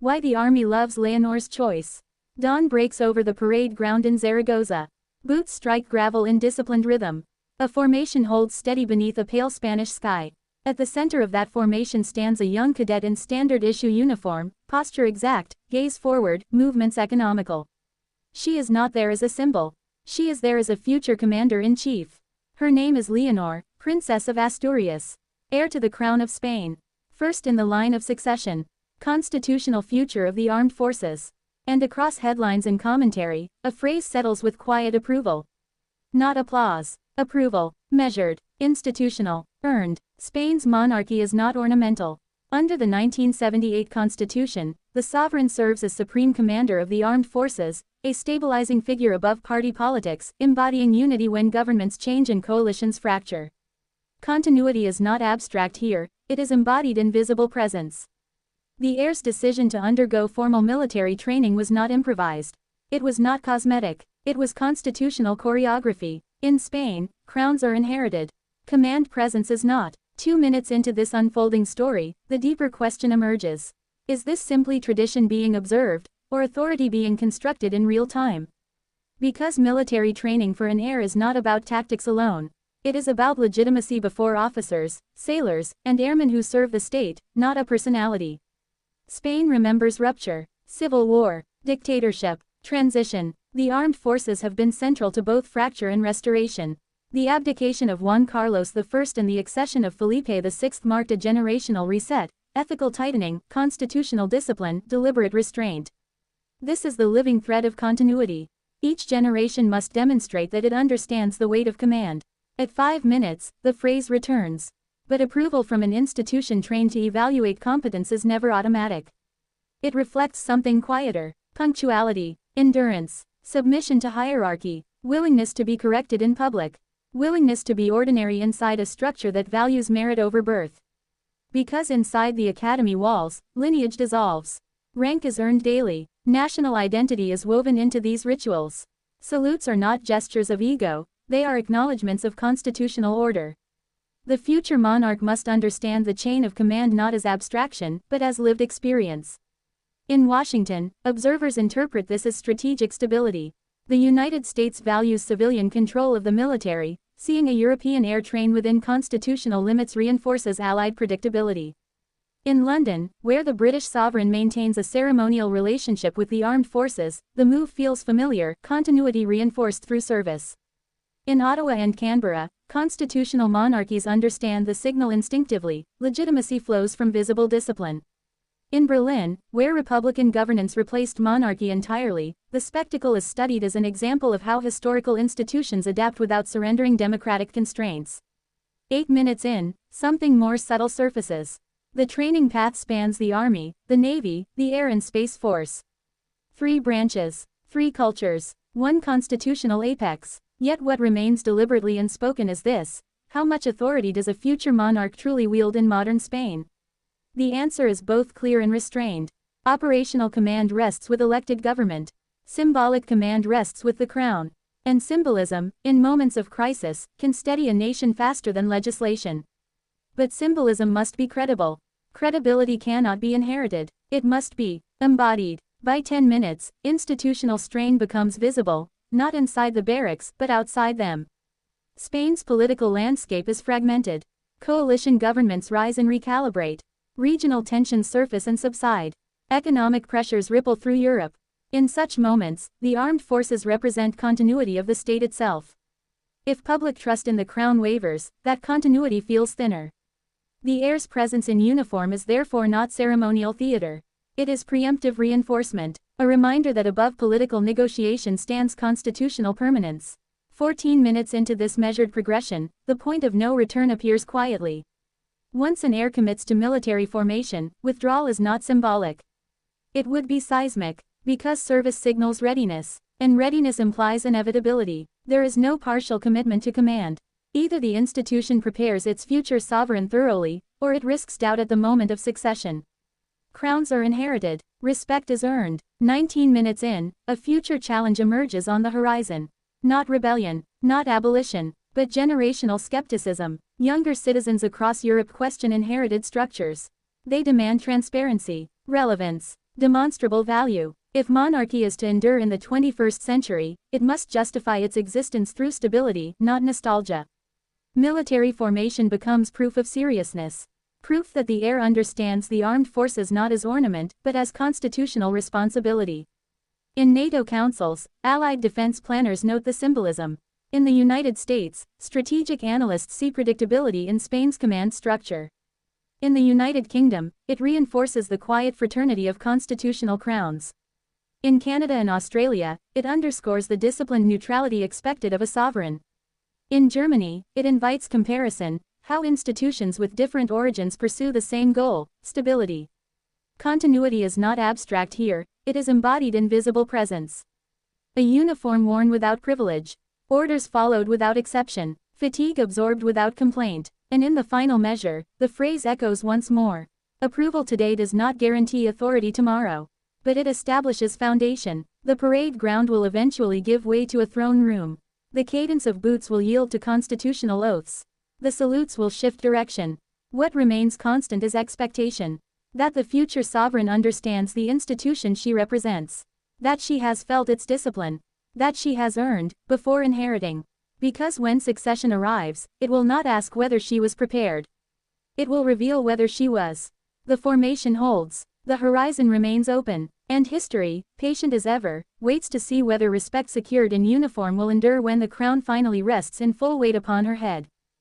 Why the army loves Leonor's choice. Dawn breaks over the parade ground in Zaragoza. Boots strike gravel in disciplined rhythm. A formation holds steady beneath a pale Spanish sky. At the center of that formation stands a young cadet in standard-issue uniform, posture exact, gaze forward, movements economical. She is not there as a symbol. She is there as a future commander-in-chief. Her name is Leonor, Princess of Asturias. Heir to the crown of Spain. First in the line of succession. Constitutional future of the armed forces. And across headlines and commentary, a phrase settles with quiet approval. Not applause. Approval. Measured. Institutional. Earned. Spain's monarchy is not ornamental. Under the 1978 Constitution, the sovereign serves as supreme commander of the armed forces, a stabilizing figure above party politics, embodying unity when governments change and coalitions fracture. Continuity is not abstract here, it is embodied in visible presence. The heir's decision to undergo formal military training was not improvised. It was not cosmetic. It was constitutional choreography. In Spain, crowns are inherited. Command presence is not. 2 minutes into this unfolding story, the deeper question emerges. Is this simply tradition being observed, or authority being constructed in real time? Because military training for an heir is not about tactics alone. It is about legitimacy before officers, sailors, and airmen who serve the state, not a personality. Spain remembers rupture, civil war, dictatorship, transition. The armed forces have been central to both fracture and restoration. The abdication of Juan Carlos I and the accession of Felipe VI marked a generational reset, ethical tightening, constitutional discipline, deliberate restraint. This is the living thread of continuity. Each generation must demonstrate that it understands the weight of command. At 5 minutes, the phrase returns. But approval from an institution trained to evaluate competence is never automatic. It reflects something quieter: punctuality, endurance, submission to hierarchy, willingness to be corrected in public, willingness to be ordinary inside a structure that values merit over birth. Because inside the academy walls, lineage dissolves. Rank is earned daily. National identity is woven into these rituals. Salutes are not gestures of ego, they are acknowledgments of constitutional order. The future monarch must understand the chain of command not as abstraction, but as lived experience. In Washington, observers interpret this as strategic stability. The United States values civilian control of the military, seeing a European heir train within constitutional limits reinforces Allied predictability. In London, where the British sovereign maintains a ceremonial relationship with the armed forces, the move feels familiar, continuity reinforced through service. In Ottawa and Canberra, constitutional monarchies understand the signal instinctively: legitimacy flows from visible discipline. In Berlin, where Republican governance replaced monarchy entirely, the spectacle is studied as an example of how historical institutions adapt without surrendering democratic constraints. 8 minutes in, something more subtle surfaces. The training path spans the Army, the Navy, the Air and Space Force. 3 branches, 3 cultures, 1 constitutional apex. Yet what remains deliberately unspoken is this: how much authority does a future monarch truly wield in modern Spain? The answer is both clear and restrained. Operational command rests with elected government. Symbolic command rests with the crown. And symbolism, in moments of crisis, can steady a nation faster than legislation. But symbolism must be credible. Credibility cannot be inherited. It must be embodied. By 10 minutes, institutional strain becomes visible, not inside the barracks, but outside them. Spain's political landscape is fragmented. Coalition governments rise and recalibrate. Regional tensions surface and subside. Economic pressures ripple through Europe. In such moments, the armed forces represent continuity of the state itself. If public trust in the crown wavers, that continuity feels thinner. The heir's presence in uniform is therefore not ceremonial theater. It is preemptive reinforcement, a reminder that above political negotiation stands constitutional permanence. 14 minutes into this measured progression, the point of no return appears quietly. Once an heir commits to military formation, withdrawal is not symbolic. It would be seismic, because service signals readiness, and readiness implies inevitability. There is no partial commitment to command. Either the institution prepares its future sovereign thoroughly, or it risks doubt at the moment of succession. Crowns are inherited, respect is earned. 19 minutes in, a future challenge emerges on the horizon. Not rebellion, not abolition, but generational skepticism. Younger citizens across Europe question inherited structures. They demand transparency, relevance, Demonstrable value. If monarchy is to endure in the 21st century, it must justify its existence through stability, not nostalgia. Military formation becomes proof of seriousness. Proof that the heir understands the armed forces not as ornament, but as constitutional responsibility. In NATO councils, Allied defense planners note the symbolism. In the United States, strategic analysts see predictability in Spain's command structure. In the United Kingdom, it reinforces the quiet fraternity of constitutional crowns. In Canada and Australia, it underscores the disciplined neutrality expected of a sovereign. In Germany, it invites comparison, how institutions with different origins pursue the same goal, stability. Continuity is not abstract here, it is embodied in visible presence. A uniform worn without privilege. Orders followed without exception, fatigue absorbed without complaint, and in the final measure, the phrase echoes once more. Approval today does not guarantee authority tomorrow. But it establishes foundation. The parade ground will eventually give way to a throne room. The cadence of boots will yield to constitutional oaths. The salutes will shift direction. What remains constant is expectation. That the future sovereign understands the institution she represents. That she has felt its discipline. That she has earned, before inheriting. Because when succession arrives, it will not ask whether she was prepared. It will reveal whether she was. The formation holds. The horizon remains open, and history, patient as ever, waits to see whether respect secured in uniform will endure when the crown finally rests in full weight upon her head.